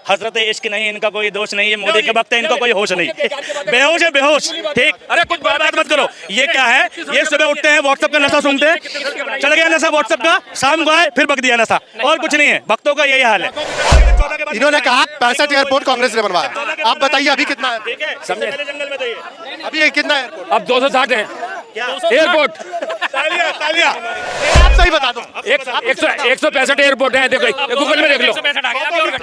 हजरत इश्क नहीं, इनका कोई दोष नहीं है, मोदी के वक्त है, इनको कोई होश नहीं, बेहोश है बेहोश। ठीक, अरे कुछ बात मत करो। ये क्या है, ये सुबह उठते हैं व्हाट्सएप का नशा सुनते हैं, चढ़ गया नशा व्हाट्सएप का, शाम को आए फिर बक दिया नशा, और कुछ नहीं है। भक्तों का यही हाल है। इन्होंने कहा 65 एयरपोर्ट कांग्रेस ने बनवाया, आप बताइए अभी कितना है? समझे जंगल में तो ये अभी ये कितना है? अब 260 है एयरपोर्ट। तालियां आप सही बता दो। 165 एयरपोर्ट है, देखो गूगल में देख लो।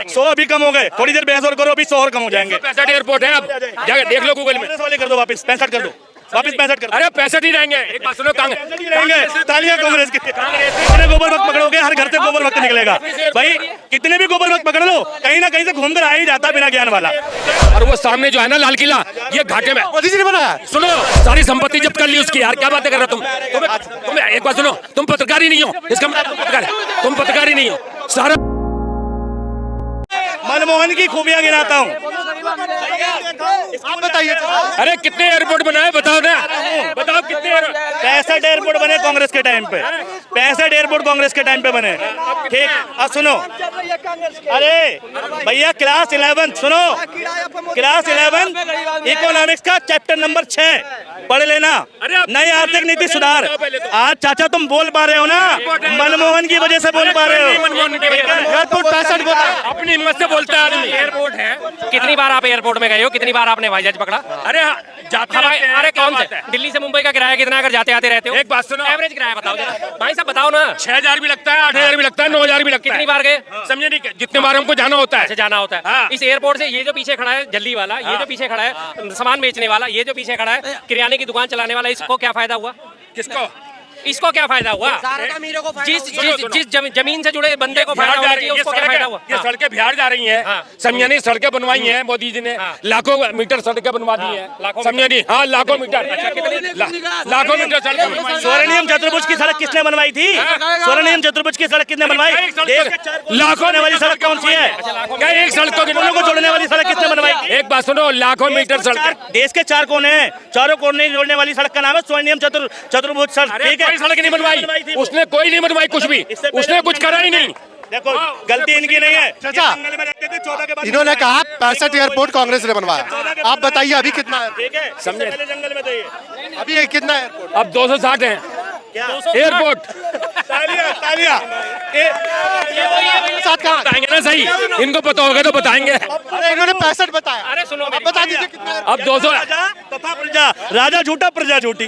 100 अभी कम हो गए, थोड़ी देर बहस और करो, अभी 100 और कम हो जाएंगे। 65 एयरपोर्ट है, अब जाके देख लो गूगल में। कांग्रेस वाले कर दो वापस, 65 कर दो, वापस 65 कर दो। अरे 65 ही रहेंगे। एक बात सुनो, रहेंगे। तालियां कांग्रेस की। कितने गोबर वक्त पकड़ोगे, हर घर से गोबर वक्त निकलेगा भाई। कितने भी गोबर वक्त पकड़ लो, कहीं ना कहीं से घूम कर आ ही जाता बिना ज्ञान वाला। और वो सामने जो है ना लाल किला, ये घाटे में मोदी जी ने बनाया। सुनो, सारी संपत्ति जब्त कर ली उसकी। यार क्या बातें कर रहे हो तुम एक बात सुनो, तुम पत्रकार ही नहीं हो, इसका मतलब तुम पत्रकार ही नहीं हो। सारा मनमोहन की खूबियां गिनाता हूँ। आप बताइए। अरे कितने एयरपोर्ट बनाए बताओ ना, बताओ कितने 65 एयरपोर्ट बने कांग्रेस के टाइम पे, 65 एयरपोर्ट कांग्रेस के टाइम पे बने। ठीक, अब सुनो, अरे भैया क्लास 11 सुनो, क्लास 11 इकोनॉमिक्स का चैप्टर नंबर 6 पढ़ लेना, नई आर्थिक नीति सुधार। आज चाचा तुम बोल पा रहे हो ना, मनमोहन की वजह से बोल पा रहे हो। एयरपोर्ट 65 बोला, अपनी हिम्मत से बोलता है आदमी। एयरपोर्ट है, कितनी बार आप एयरपोर्ट में गए हो, कितनी बार आपने हवाई जहाज पकड़ा? अरे जाते अरे कौन से दिल्ली से मुंबई का किराया कितना अगर जाते आते रहते हो? एक बात सुनो, एवरेज किराया बताओ जरा। भाई साहब बताओ ना। 6000 भी लगता है, 8000 भी लगता है, 9000 भी लगता है। कितनी बार गए? समझे नहीं, जितने बार हमको जाना होता है। अच्छा जाना होता है। हाँ। इस एयरपोर्ट से ये जो पीछे खड़ा है जल्दी वाला, ये जो पीछे खड़ा है सामान बेचने वाला, ये जो पीछे खड़ा है किराने की दुकान चलाने वाला, इसको क्या फायदा हुआ? किसको? इसको क्या फायदा हुआ? जिस जमीन से जुड़े बंदे को फायदा होना चाहिए, उसको क्या फायदा हुआ? ये सड़कें बिहार जा रही हैं, समझे नहीं? सड़कें बनवाई हैं मोदी जी ने, लाखों मीटर सड़कें बनवा दी हैं, समझे नहीं? हाँ, लाखों मीटर, लाखों मीटर सड़कें। स्वर्णिम चतुर्भुज की सड़क किसने बनवाई थी? स्वर्णिम चतुर्भुज की सड़क किसने बनवाई? लाखों वाली सड़क कौन सी है? क्या एक सड़कों को जोड़ने वाली सड़क किसने बनवाई? एक बात सुनो, लाखों मीटर सड़क देश के 4 कोने हैं, चारों कोने जोड़ने वाली सड़क का नाम है स्वर्णिम चतुर्भुज सड़क। ठीक है, सड़क नहीं बनवाई उसने, कोई नहीं बनवाई कुछ भी, उसने कुछ करा ही नहीं। देखो गलती इनकी नहीं है। चाचा, इन्होंने कहा 65 एयरपोर्ट कांग्रेस ने बनवाया, आप बताइए अभी कितना है? ठीक है, समझे? जंगल में तो ये अभी ये कितना है एयरपोर्ट? अब 260 है एयरपोर्ट। तालियां साथ कहाँ? बताएंगे ना सही, इनको पता होगा तो बताएंगे। अरे इन्होंने 65 बताया। अरे सुनो, आप बता दीजिए कितना है? अब 200 तथा प्रजा, राजा झूठा प्रजा झूठी।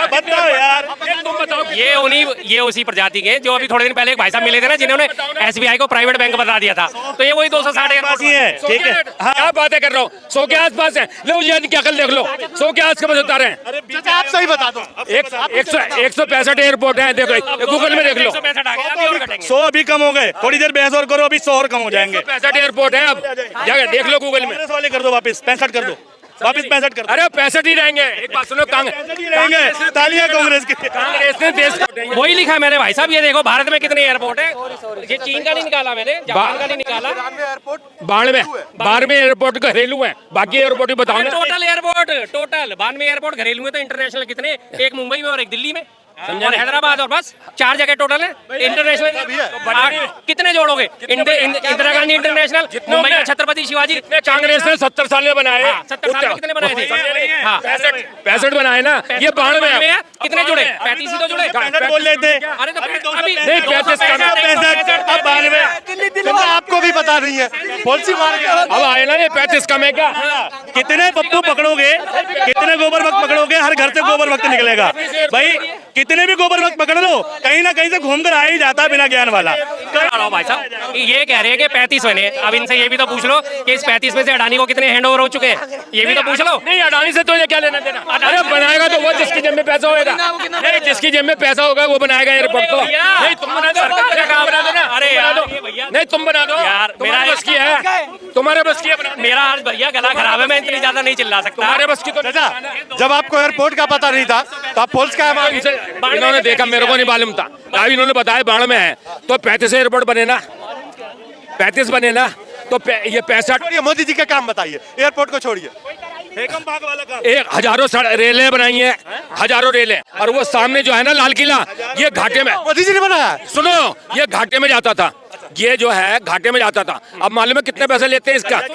बताओ यार, तुम बताओ। ये उसी प्रजाति के जो अभी थोड़े दिन पहले एक भाई साहब मिले थे ना, जिन्होंने SBI को प्राइवेट बैंक बता दिया था, तो ये वही 260 एयरपोर्ट ही है। ठीक है, क्या बातें कर रहा हूँ, 100 के आसपास है। लो ये क्या कल देख लो, 100 के आस के बस बता रहे हैं। चाचा आप सही बता दो। 165 एयरपोर्ट है, देखो गूगल में देख लो। 100 अभी कम हो गए, थोड़ी देर बहस और करो, अभी 100 और कम हो जाएंगे। 65 एयरपोर्ट है, अब जाके देख लो गूगल में। कांग्रेस वाले कर दो वापस, 65 कर दो, वापस 65 कर दो। अरे 65 ही रहेंगे। एक बात सुनो, रहेंगे। तालियां कांग्रेस की। कांग्रेस ने देश वही लिखा है मैंने भाई साहब। ये देखो भारत में कितने एयरपोर्ट है, ये चीन का नहीं निकाला मैंने, जापान का नहीं निकाला। 92 एयरपोर्ट घरेलू है, बाकी एयरपोर्ट ही बताओ ना। टोटल एयरपोर्ट, टोटल 92 एयरपोर्ट घरेलू में, तो इंटरनेशनल कितने? एक मुंबई में और एक दिल्ली में और हैदराबाद, और बस 4 जगह टोटल है इंटरनेशनल। कितने जोड़ोगे? इंदिरा गांधी इंटरनेशनल, मुंबई का छत्रपति शिवाजी। कांग्रेस ने 70 साल में बनाए, 70 साल में कितने बनाए थे? 65 बनाए ना, ये 92 है। कितने जुड़े? 35 ही तो जुड़े। 65 बोल रहे थे। अरे तो अभी नहीं, 35 का ना, 65 अब 92। आपको भी पता नहीं है, पॉलिसी मार गया। अब आए ना, ये 35 कम है क्या? कितने पप्पू पकड़ोगे, कितने गोबर वक्त पकड़ोगे, हर घर से गोबर वक्त निकलेगा भाई। कितने भी गोबर वक्त पकड़ लो, कहीं ना कहीं से घूम कर आ ही जाता बिना ज्ञान वाला। भाई साहब ये कह रहे हैं कि 35 बने, अब इनसे ये भी तो पूछ लो कि इस 35 में से अडानी को कितने हैंडओवर हो चुके हैं, ये भी तो पूछ लो। नहीं, अडानी से तो ये क्या लेना देना? अरे बनाएगा तो वो जिसकी जेब में पैसा होगा, नहीं जिसकी जेब में पैसा होगा वो बनाएगा एयरपोर्ट। तो नहीं, तुम बना दो, बना दो ना। अरे यार भैया, नहीं तुम बना दो यार, मेरा बस की है, तुम्हारे बस की है। मेरा आज भैया गला खराब है, मैं इतनी ज्यादा नहीं चिल्ला सकता। तुम्हारे बस की तो। जब आपको एयरपोर्ट का पता नहीं था तो आप पुलिस का इन्होंने देखा, मेरे को नहीं मालूम था, अभी इन्होंने बताया 92 में है, तो 35 एयरपोर्ट बने ना, 35 बने ना, तो ये 65। मोदी जी का काम बताइए, एयरपोर्ट को छोड़िए। एक हजारों रेलें बनाई हैं, हजारों रेलें, और वो सामने जो है ना लाल किला, ये घाटे में मोदी जी ने बनाया। सुनो, ये घाटे में जाता था, ये जो है घाटे में जाता था, अब मालूम है कितने पैसे लेते हैं इसका, एक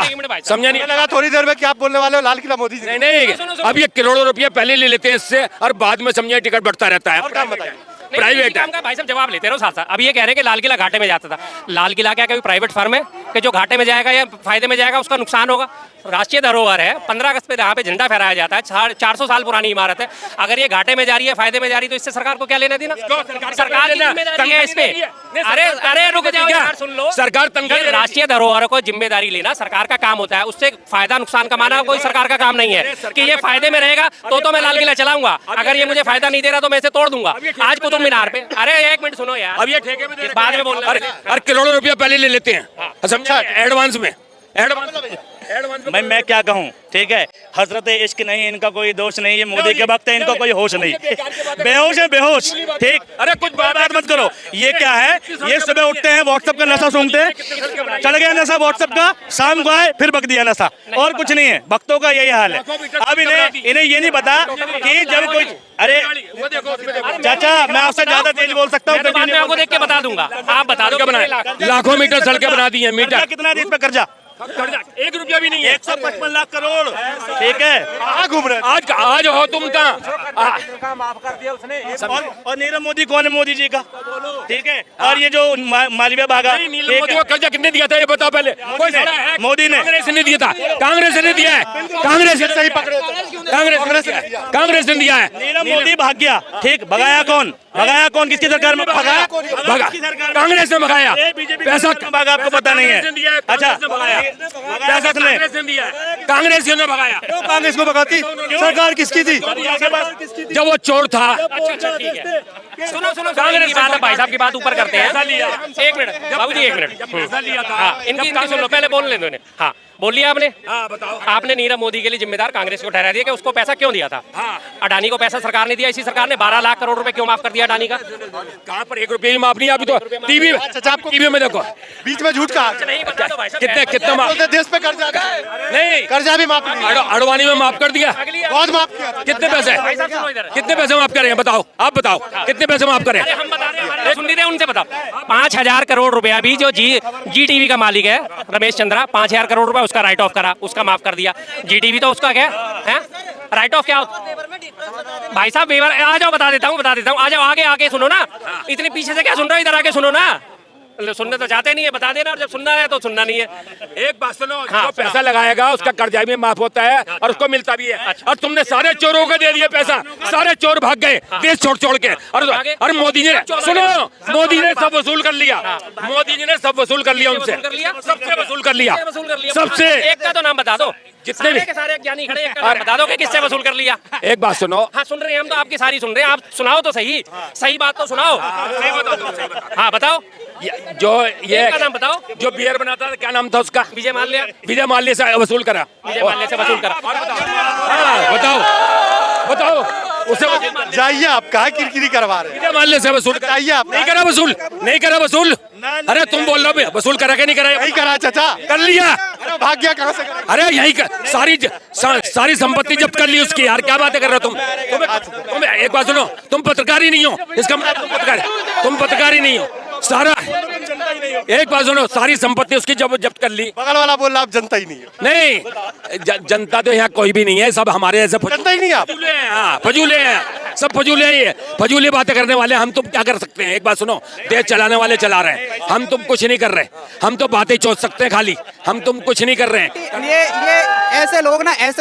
मिनट भाई साहब। समझा नहीं? मुझे लगा थोड़ी देर में क्या आप बोलने वाले हो, लाल किला मोदी जी। नहीं नहीं, अब ये करोड़ों रुपए पहले ले लेते हैं इससे और बाद में समझे टिकट बढ़ता रहता है। काम बताइए। प्राइवेट है। का भाई साहब जवाब लेते रहो साथ साथ। अब ये कह रहे हैं कि लाल किला घाटे में जाता था। लाल किला क्या कोई प्राइवेट फर्म है कि जो घाटे में जाएगा या फायदे में जाएगा उसका नुकसान होगा? राष्ट्रीय धरोहर है, 15 अगस्त पे यहाँ पे झंडा फहराया जाता है, 400 साल पुरानी इमारत है। अगर ये घाटे में जा रही है, फायदे में जा रही है, तो इससे सरकार को क्या लेना देना? सरकार की जिम्मेदारी है इस पे। अरे रुक जाओ यार, सुन लो। सरकार तंगा ये राष्ट्रीय धरोहर को जिम्मेदारी लेना सरकार का काम होता है, उससे फायदा नुकसान कमाना कोई सरकार का काम नहीं है। कि ये फायदे में रहेगा तो मैं लाल किला चलाऊंगा, अगर ये मुझे फायदा नहीं दे रहा तो मैं इसे तोड़ दूंगा। आज कुतुब मीनार पे, अरे एक मिनट सुनो यार, अब ये ठेके में बाद में बोलना। और करोड़ों रुपया पहले ले लेते हैं, समझा? एडवांस में, एडवांस मैं क्या कहूँ, ठीक है, हजरत इश्क नहीं, इनका कोई दोष नहीं, ये मोदी के वक्त है, इनका कोई होश नहीं, बेहोश है बेहोश, ठीक। अरे कुछ बात मत करो। ये क्या है, ये सुबह उठते हैं व्हाट्सएप का नशा सूंघते हैं, चढ़ गया नशा व्हाट्सएप का, शाम को आए फिर बक दिया नशा, और कुछ नहीं है। भक्तों का यही हाल है। अब इन्हें ये नहीं पता कि जब कोई, अरे चाचा मैं आपसे ज्यादा तेज बोल सकता हूँ, बाद में आपको देख के बता दूंगा, आप बता दो। लाखों मीटर सड़कें बना दी हैं, मीटर कितना है इस पे कर्जा? 1 रुपया भी नहीं है। 155 लाख करोड़, ठीक है। कहाँ घूम रहे हैं? आज हो तुम कहाँ? और नीरव मोदी कौन है? मोदी जी का, ठीक है। और ये जो मालवीय भागा, नीरव मोदी को कर्जा कितने दिया था ये बताओ पहले? कोई ने, मोदी ने, कांग्रेस ने दिया था, कांग्रेस ने दिया है, कांग्रेस ने सही पकड़े, कांग्रेस ने दिया है। नीरव मोदी भाग गया, ठीक। भगाया कौन? भगाया कौन? किसकी सरकार में भगाया? भगा, कांग्रेस ने भगाया पैसा, भागा, आपको पता नहीं है? अच्छा, पैसा कांग्रेस ने दिया है, कांग्रेस ने भगाया। कांग्रेस को भगाती सरकार किसकी थी? जब वो चोर था। अच्छा ठीक है, सुनो कांग्रेस की बात है, भाई साहब की बात ऊपर करते हैं। एक मिनट बाबूजी, एक मिनट। हाँ, इनकी सुन लो, पहले बोल लें। हाँ बोलिए आपने। हाँ बताओ। आपने नीरव मोदी के लिए जिम्मेदार कांग्रेस को ठहरा दिया कि उसको पैसा क्यों दिया था? हाँ। अडानी को पैसा सरकार ने दिया, इसी सरकार ने 12 लाख करोड़ रुपए क्यों माफ कर दिया अडानी का? कहाँ पर 1 रुपये भी माफ नहीं? अभी तो टीवी में, आपको टीवी में देखो, बीच में झूठ कहा। नहीं बता दो भाई साहब। कितने माफ? देश पे कर्जा नहीं, कर्जा भी माफ नहीं, अडवाणी में माफ कर दिया। बहुत माफ किया। कितने पैसे? भाई साहब सुनो इधर। कितने पैसे माफ करें? बताओ, आप बताओ कितने पैसे माफ करें? अरे हम बता रहे हैं, हमारे सुन नहीं रहे, उनसे बताओ। 5000 करोड़ रुपया भी जो जी टीवी का मालिक है रमेश चंद्रा, 5000 करोड़ रुपया उसका राइट ऑफ करा, उसका माफ कर दिया। जीटीवी तो उसका क्या है? राइट ऑफ क्या होता? भाई साहब वेवर, आ जाओ बता देता हूँ, आ जाओ आगे आके सुनो ना, इतने पीछे से क्या सुन रहे हो? इधर आके सुनो ना, सुनने तो चाहते नहीं है, बता देना, और जब सुनना है तो सुनना नहीं है। एक बात सुनो, हाँ, जो पैसा लगाएगा उसका कर्जा भी माफ होता है और उसको मिलता भी है। और तुमने सारे चोरों को दे दिया पैसा, सारे चोर भाग गए देश छोड़ के। और मोदी जी ने, सुनो, मोदी ने सब वसूल कर लिया, मोदी जी ने सब वसूल कर लिया उनसे, सबसे वसूल कर लिया, सबसे। एक का तो नाम बता दो, जितने भी के सारे ज्ञानी खड़े, एक का नाम बता दो कि किससे वसूल कर लिया। एक बात सुनो। हाँ सुन रहे हैं हम तो, आपकी सारी सुन रहे हैं, आप सुनाओ तो सही, सही बात तो सुनाओ। हाँ बताओ, जो ये का नाम बताओ, जो बियर बनाता था, क्या नाम था उसका? विजय माल्या। विजय माल्या से वसूल करा, विजय माल्या से वसूल करा। हाँ, बताओ उसे जाइए, आप कहाँ किरकिरी करवा रहे हैं? विजय माल्या से वसूल करा, जाइए आप। नहीं करा वसूल। अरे तुम बोल रहे हो वसूल करा के नहीं करा? नहीं करा चाचा, कर लिया। अरे भाग गया कहाँ से? अरे यही सारी संपत्ति जब्त कर ली उसकी। यार क्या बातें कर रहे हो तुम एक बात सुनो, तुम पत्रकार ही नहीं हो, इसका मतलब तुम पत्रकार ही नहीं हो। सारा एक बात सुनो, सारी संपत्ति उसकी जब्त कर ली। बगल वाला बोल रहा आप जनता ही नहीं है। नहीं, जनता तो यहाँ कोई भी नहीं है, सब हमारे ऐसे जनता ही नहीं आप। फजूले हैं। हाँ, फजूले हैं, सब फजूले ही है, फजूली बातें करने वाले। हम तुम क्या कर सकते हैं? एक बात सुनो, देश चलाने वाले चला रहे हैं, हम तुम कुछ नहीं कर रहे। हम तो बातें सोच सकते हैं खाली, हम तुम कुछ नहीं कर रहे हैं। ये ऐसे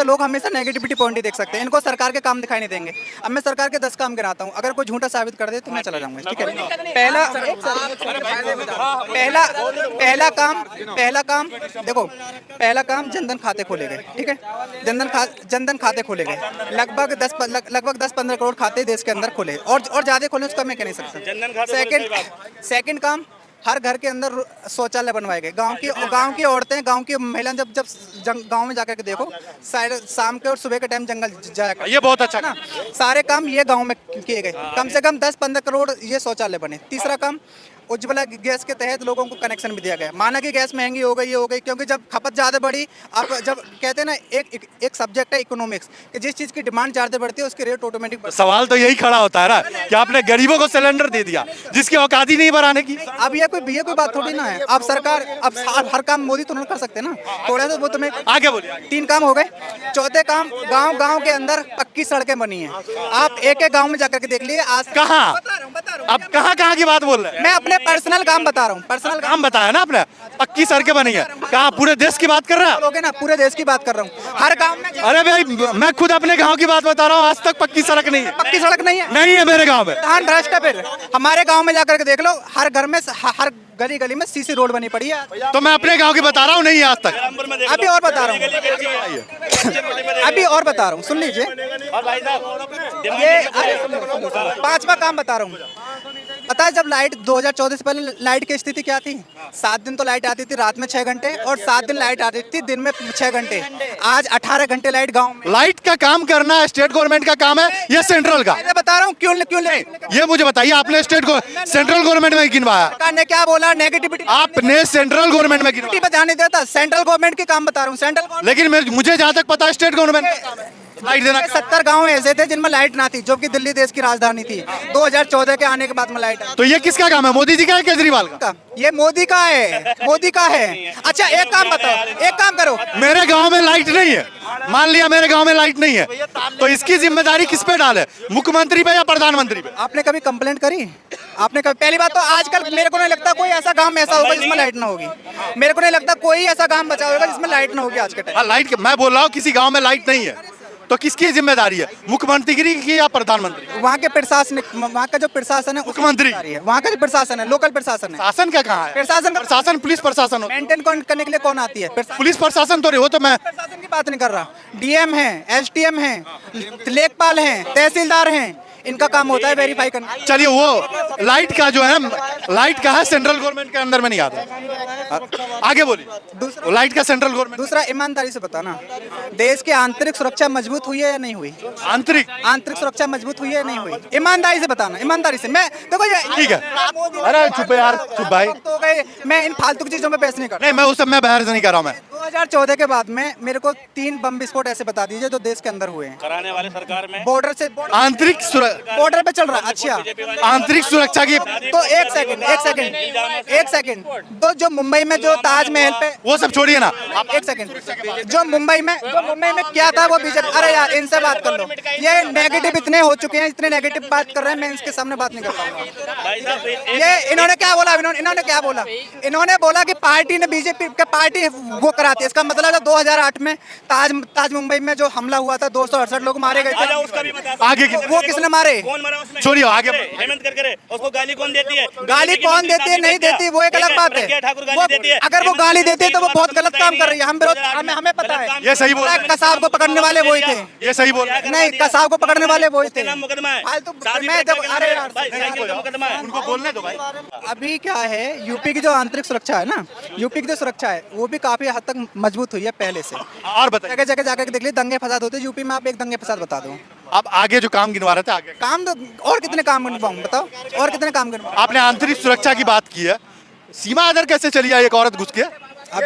लोग हमेशा नेगेटिविटी पॉइंट ही देख सकते हैं, इनको सरकार के काम दिखाई नहीं देंगे। अब मैं सरकार के 10 काम गिनाता हूँ, अगर कोई झूठा साबित कर दे तो मैं चला जाऊंगा, ठीक है? पहला काम देखो, पहला काम जनधन खाते खोले गए, ठीक है? जनधन खाते खोले गए, लगभग 10-15 करोड़ खाते देश के अंदर खोले, और ज्यादा खोले उसका मैं कह नहीं सकता। सेकंड काम, हर घर के अंदर शौचालय बनवाए गए। गांव की औरतें, गांव की महिलाएं जब गांव में जाकर के देखो, शाम के और सुबह के टाइम जंगल जाया करती, ये बहुत अच्छा ना। सारे काम ये गांव में किए गए, कम से कम 10-15 करोड़ ये शौचालय बने। तीसरा काम, उज्ज्वला गैस के तहत लोगों को कनेक्शन भी दिया गया। माना कि गैस महंगी हो गई, ये हो गई, क्योंकि जब खपत ज़्यादा बढ़ी, आप जब कहते हैं ना एक सब्जेक्ट है इकोनॉमिक्स कि जिस चीज़ की डिमांड ज़्यादा बढ़ती है उसकी रेट ऑटोमेटिक। सवाल तो यही खड़ा होता है ना कि आपने गरीबों को सिलेंडर दे दिया जिसकी औकात ही नहीं बढ़ाने की। अब ये कोई बात थोड़ी ना है। अब सरकार अब हर काम मोदी तो नहीं कर सकते ना, थोड़ा सा वो तुम्हें आगे बोलिए। 3 काम हो गए। चौथे काम, गांव के अंदर पक्की सड़कें बनी हैं। आप एक गांव में जाकर के देख लिए आज। कहाँ? बता रहा हूँ। अब कहाँ की बात बोल रहे हैं? मैं अपने पर्सनल काम बता रहा हूँ। पर्सनल काम बताया ना आपने, पक्की सड़कें बनी है। कहाँ? पूरे देश की बात कर रहे हैं? लोगे ना, पूरे देश की बात कर रहा हूँ। हर गांव में अरे भाई मैं खुद अपने गांव की बात बता रहा हूँ, आज तक पक्की सड़क नहीं है। पक्की सड़क नहीं है। नहीं है मेरे गांव में। धान भ्रष्ट है। फिर हमारे गांव में जाकर के देख लो, हर घर में हर गली में सीसी रोड बनी पड़ी है। तो मैं अपने गांव की बता रहा हूँ, नहीं है आज तक। अभी और बता रहा हूँ, अभी और बता रहा हूँ, सुन लीजिए। ये 5वां काम बता रहा हूँ। पता है जब लाइट 2014 से पहले लाइट की स्थिति क्या थी? 7 दिन तो लाइट आती थी रात में 6 घंटे, और 7 दिन लाइट आती थी दिन में 6 घंटे। आज 18 घंटे लाइट गांव में। लाइट का काम करना स्टेट गवर्नमेंट का काम है या सेंट्रल का? मैं बता रहा हूँ क्यों नहीं। ये मुझे बताइए, आपने सेंट्रल गवर्नमेंट में गिनवाया? सरकार ने क्या बोला? नेगेटिविटी। आपने सेंट्रल गवर्नमेंट में गिनवाया? बताने देता, सेंट्रल गवर्नमेंट के काम बता रहा हूँ। सेंट्रल लेकिन मुझे जहाँ तक पता है स्टेट गवर्नमेंट लाइट देना। 70 गांव ऐसे थे जिनमें लाइट ना थी, जो कि दिल्ली देश की राजधानी थी। 2014 के आने के बाद में लाइट आई। तो ये किसका काम है, मोदी जी का है केजरीवाल का? ये मोदी का है, मोदी का है। अच्छा एक काम बताओ, एक काम करो। मेरे गांव में लाइट नहीं है, मान लिया मेरे गांव में लाइट नहीं है, तो इसकी जिम्मेदारी किस पे डाले, मुख्यमंत्री पे या प्रधानमंत्री पे? आपने कभी कंप्लेंट करी? आपने कभी? पहली बात तो आजकल मेरे को नहीं लगता कोई ऐसा गांव में ऐसा होगा जिसमें लाइट ना होगी। मेरे को नहीं लगता कोई ऐसा गांव बचा होगा जिसमें लाइट ना होगी आज के टाइम। लाइट मैं बोल रहा हूँ किसी गांव में लाइट नहीं है तो किसकी जिम्मेदारी है, मुख्यमंत्री की या प्रधानमंत्री? वहाँ के प्रशासनिक, वहाँ का जो प्रशासन है मुख्यमंत्री है, वहाँ का जो प्रशासन है, लोकल प्रशासन है। शासन का कहाँ है? प्रशासन पुलिस प्रशासन होता है। मेंटेन करने के लिए कौन आती है? पुलिस प्रशासन तो वो तो मैं प्रशासन की बात नहीं कर रहा। डीएम है, एसडीएम है, लेखपाल है, तहसीलदार हैं, इनका काम होता है वेरीफाई करना। चलिए वो लाइट का जो है, लाइट का है सेंट्रल गवर्नमेंट के अंदर में नहीं आता। आगे बोलिए। दूसरा लाइट का सेंट्रल गवर्नमेंट। दूसरा ईमानदारी से बताना, देश की आंतरिक सुरक्षा मजबूत हुई है या नहीं हुई? आंतरिक सुरक्षा मजबूत हुई है या नहीं हुई? ईमानदारी से बताना, ईमानदारी से। मैं देखो ये ठीक है। अरे चुप यार, चुप भाई। तो गए, मैं इन फालतू की चीजों में बहस नहीं कर रहा। नहीं, मैं उस सब में बहस नहीं कर रहा हूँ। मैं 2014 के बाद में मेरे को 3 बम विस्फोट ऐसे बता दीजिए जो देश के अंदर हुए हैं कराने वाले सरकार में। बॉर्डर से, आंतरिक बॉर्डर पे चल रहा है। अच्छा, आंतरिक सुरक्षा की तो एक सेकंड, तो जो मुंबई में जो ताजमहल पे, वो सब छोड़िए ना। एक सेकंड, जो मुंबई में क्या था वो बीजेपी। अरे यार इनसे बात कर लो, ये नेगेटिव इतने हो चुके हैं, इतने नेगेटिव बात कर रहे हैं, मैं इनके सामने बात नहीं कर पाऊंगा। ये इन्होंने क्या बोला? इन्होंने क्या बोला? इन्होंने बोला कि पार्टी ने, बीजेपी का पार्टी वो कराती है। इसका मतलब है 2008 में ताज मुंबई में जो हमला हुआ था, 268 लोग मारे गए थे। आगे वो किसने मारे? छोड़िए आगे। हेमंत करकरे, उसको गाली कौन देती है? गाली कौन देती है, नहीं देती, वो एक अलग बात है। ठाकुर गाली देती है। अगर वो गाली देती है तो वो बहुत गलत काम कर रही है। हमें पता है। ये सही बोल रहा है। कसाब को पकड़ने वाले वही थे। ये सही बोल रहा है। नहीं, कसाब को पकड़ने वाले वही थे। मुकदमा है। फालतू मैं जब, अरे यार मुकदमा है। उनको बोलने दो भाई। अभी क्या है, यूपी की जो आंतरिक सुरक्षा है ना, यूपी की जो सुरक्षा है वो भी काफी हद तक मजबूत हुई है पहले से। और बताइए। जगह जगह जाकर देख लीजिए दंगे फसाद होते हैं यूपी में। आप एक दंगे फसाद बता दो। अब आगे जो काम गिनवा रहे थे, आगे काम तो और कितने काम गिनवाऊं, बताओ और कितने काम गिनवाऊं? आपने आंतरिक सुरक्षा की बात की है, सीमा इधर कैसे चली आई एक औरत घुस के? अब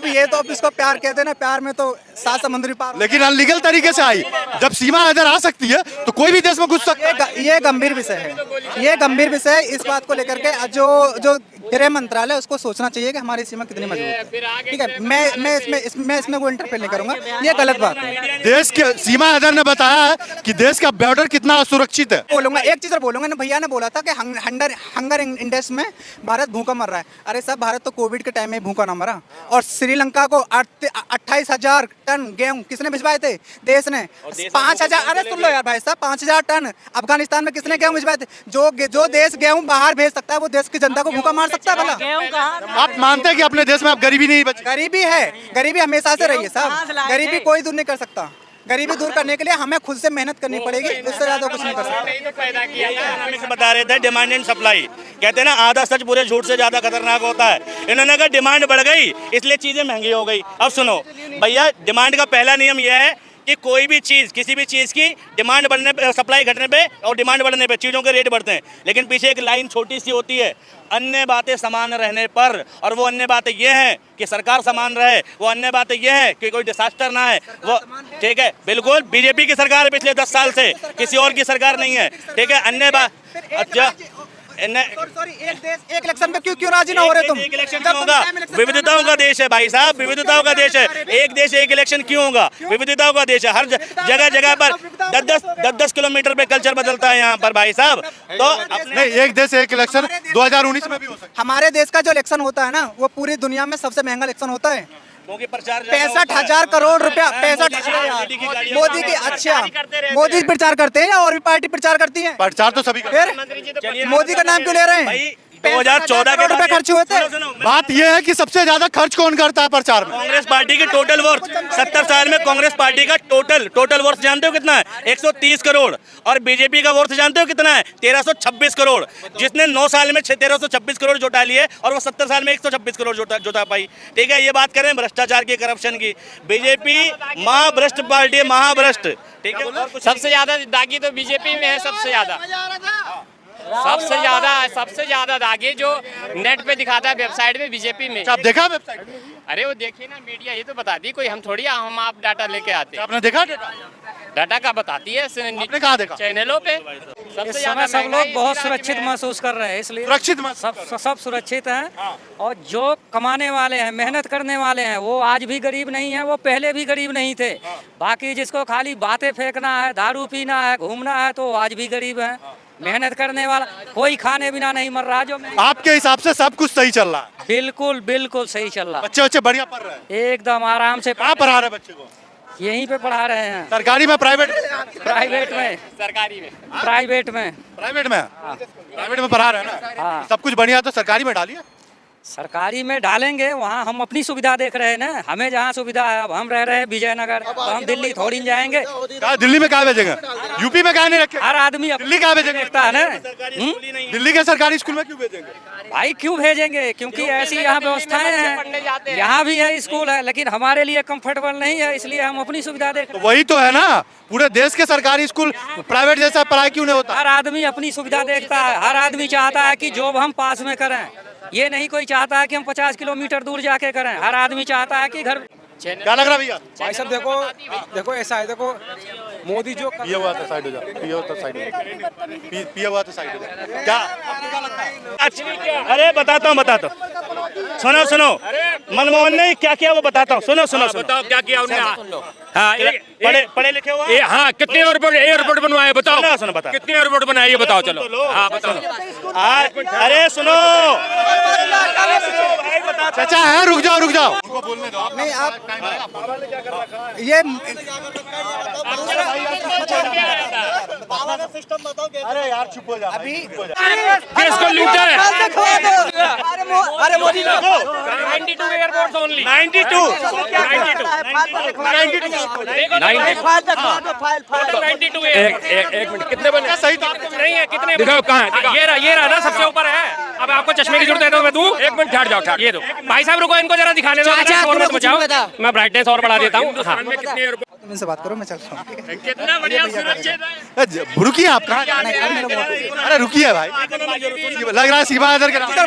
ये तो इसको प्यार कहते हैं ना, प्यार में तो 7 समुद्री पार। लेकिन अनलीगल तरीके से आई। जब सीमा इधर आ सकती है तो कोई भी देश में घुस सकता है। ये गंभीर विषय है, ये गंभीर विषय है। इस बात को लेकर के जो गृह मंत्रालय उसको सोचना चाहिए कि हमारी सीमा कितनी मजबूत है। ठीक है, मैं इसमें वो इंटरफेयर नहीं करूंगा, ये गलत बात है। देश के सीमा इधर ने बताया है कि देश का बॉर्डर कितना असुरक्षित है। बोलूंगा एक चीज और बोलूंगा ना, भैया ने बोला था कि हंगर इंडेक्स में भारत भूखा मर रहा है। अरे साहब, भारत तो कोविड के टाइम में भूखा ना मरा। और श्रीलंका को 28,000 टन गेहूं किसने भिजवाए थे? देश ने। 5,000, अरे सुन लो यार भाई साहब, 5,000 टन अफगानिस्तान में किसने गेहूं भिजवाए थे? जो देश गेहूं बाहर भेज सकता है वो देश की जनता को भूखा मार सकता है भला? आप मानते हैं कि अपने देश में अब गरीबी नहीं बची? गरीबी है, गरीबी हमेशा से रही है साहब। गरीबी कोई दूर नहीं कर सकता। गरीबी दूर करने के लिए हमें खुद से मेहनत करनी पड़ेगी, उससे ज्यादा कुछ नहीं कर सकते। हमें से बता रहे थे डिमांड एंड सप्लाई, कहते हैं ना आधा सच पूरे झूठ से ज्यादा खतरनाक होता है। इन्होंने कहा डिमांड बढ़ गई इसलिए चीजें महंगी हो गई। अब सुनो भैया, डिमांड का पहला नियम यह है कि कोई भी चीज़, किसी भी चीज़ की डिमांड बढ़ने पे, सप्लाई घटने पे और डिमांड बढ़ने पे चीज़ों के रेट बढ़ते हैं, लेकिन पीछे एक लाइन छोटी सी होती है, अन्य बातें समान रहने पर। और वो अन्य बातें ये हैं कि सरकार समान रहे, वो अन्य बातें ये है कि कोई डिसास्टर ना है। वो ठीक है, बिल्कुल बीजेपी की सरकार है पिछले 10 साल से, किसी और की सरकार नहीं है। ठीक है, अन्य बात अच्छा सॉरी, एक देश एक इलेक्शन पे क्यों राजी ना हो रहे तुम? एक इलेक्शन क्यों होगा? विविधताओं का देश है भाई साहब, विविधताओं का देश है। एक देश एक इलेक्शन क्यों होगा? विविधताओं का देश है। हर जगह जगह पर 10 किलोमीटर पे कल्चर बदलता है यहाँ पर भाई साहब। तो नहीं, एक देश एक इलेक्शन 2019 में भी हो सकता हमारे देश का जो इलेक्शन होता है ना, वो पूरी दुनिया में सबसे महंगा इलेक्शन होता है। क्योंकि प्रचार 65,000 करोड़ रुपया, 65,000 मोदी की। अच्छा, मोदी प्रचार करते हैं या और भी पार्टी प्रचार करती है? है। प्रचार तो सभी करते हैं। फिर मोदी का नाम क्यों ले रहे हैं? 2014 करोड़ रुपए खर्च हुए थे। बात यह है कि सबसे ज्यादा खर्च कौन करता है प्रचार में? कांग्रेस पार्टी की टोटल वर्थ 70 साल में कांग्रेस पार्टी का टोटल वर्थ जानते हो कितना है? 130 करोड़। और बीजेपी का वर्थ जानते हो कितना है? 1326 करोड़। जिसने 9 साल में 1326 करोड़ जुटा लिए और वो 70 साल में 126 करोड़ जुटा पाई। ठीक है, ये बात करें भ्रष्टाचार की, करप्शन की। बीजेपी महाभ्रष्ट पार्टी है, महाभ्रष्ट। ठीक है, और कुछ सबसे ज्यादा दागी तो बीजेपी में है, सबसे ज्यादा सबसे ज्यादा दागी जो नेट पे दिखाता है वेबसाइट पे बीजेपी में। आप देखा वेबसाइट? अरे वो देखिए ना, मीडिया ये तो बताती, कोई हम थोड़ी हम आप डाटा लेके आते हैं। आपने देखा? डाटा का बताती है आपने कहाँ देखा? चैनलों पे। इस समय सब लोग बहुत सुरक्षित महसूस कर रहे हैं, इसलिए सुरक्षित मत। सब सुरक्षित हैं। और जो कमाने वाले हैं, मेहनत करने वाले हैं, वो आज भी गरीब नहीं है, वो पहले भी गरीब नहीं थे। बाकी जिसको खाली बातें फेंकना है, दारू पीना है, घूमना है, तो आज भी गरीब है। मेहनत करने वाला कोई खाने बिना नहीं मर रहा। जो आपके हिसाब से सब कुछ सही चल रहा है? बिल्कुल बिल्कुल सही चल रहा बच्चे बढ़िया पढ़ रहे हैं? है, एकदम आराम से। कहाँ पढ़ा रहे बच्चे को? यहीं पे पढ़ा रहे हैं, सरकारी में, प्राइवेट? प्राइवेट में। सरकारी में, प्राइवेट में। प्राइवेट में? प्राइवेट में पढ़ा रहे हैं ना? हाँ। सब कुछ बढ़िया, तो सरकारी में डालिए। सरकारी में डालेंगे, वहाँ हम अपनी सुविधा देख रहे हैं ना, हमें जहाँ सुविधा है। अब हम रह रहे हैं विजयनगर, तो हम दिल्ली थोड़ी न जाएंगे। कहाँ दिल्ली में कहाँ भेजेंगे? यूपी में कहाँ नहीं रखे? हर आदमी दिल्ली कहाँ भेजेंगे? देखता है ना। दिल्ली के सरकारी स्कूल में क्यों भेजेंगे? भाई क्यों भेजेंगे? क्योंकि ऐसी यहाँ व्यवस्थाएं हैं। यहाँ भी है स्कूल है, लेकिन हमारे लिए कंफर्टेबल नहीं है, इसलिए हम अपनी सुविधा देख रहे तो वही तो है ना, पूरे देश के सरकारी स्कूल प्राइवेट जैसा पढ़ाई क्यों नहीं हैं। होता? हर आदमी अपनी सुविधा देखता है। हर आदमी चाहता है कि जॉब हम पास में करें। ये नहीं कोई चाहता है कि हम 50 किलोमीटर दूर जाके करें। हर आदमी चाहता है कि घर। क्या लग रहा भैया? भाई साहब देखो ऐसा है, देखो मोदी जो पिया हुआ तो साइड हो जा, पिया हुआ तो साइड हो जा, पिया हुआ तो साइड हो जा। क्या अच्छा, अरे बताता हूँ। सुनो मनमोहन ने क्या किया वो बताता हूँ। सुनो बताओ क्या किया उन्होंने। हाँ, पढ़े लिखे हुआ। हाँ, कितने एयरपोर्ट बनवाए बताओ? सुनो बता, कितने एयरपोर्ट बनाए ये बताओ। चलो हाँ बताओ। अरे सुनो, चाचा है, रुक जाओ। नहीं, आप ये अरे यार चुप हो जा। अभी देश को लूटा है। अरे मोदी 92 एयरपोर्ट्स ओनली। 92 एक मिनट, कितने बने? सही तो आपको नहीं है, कितने दिखाओ कहाँ है? ये रहा ना, सबसे ऊपर है। अब आपको चश्मे की जरूरत है तो मैं दूं? एक मिनट ठहर जाओ। ये दो भाई साहब, रुको इनको जरा दिखाने दो। शोर मत मचाओ, मैं ब्राइटनेस और बढ़ा देता हूँ। हाँ। में कितने एयरपोर्ट? तुम इनसे बात करो, मैं चलता हूँ। ठीक है? कितना बढ़िया सुरक्षित है। रुकिए, आप कहाँ? अरे रुकिए भाई, लग रहा है सीमा इधर के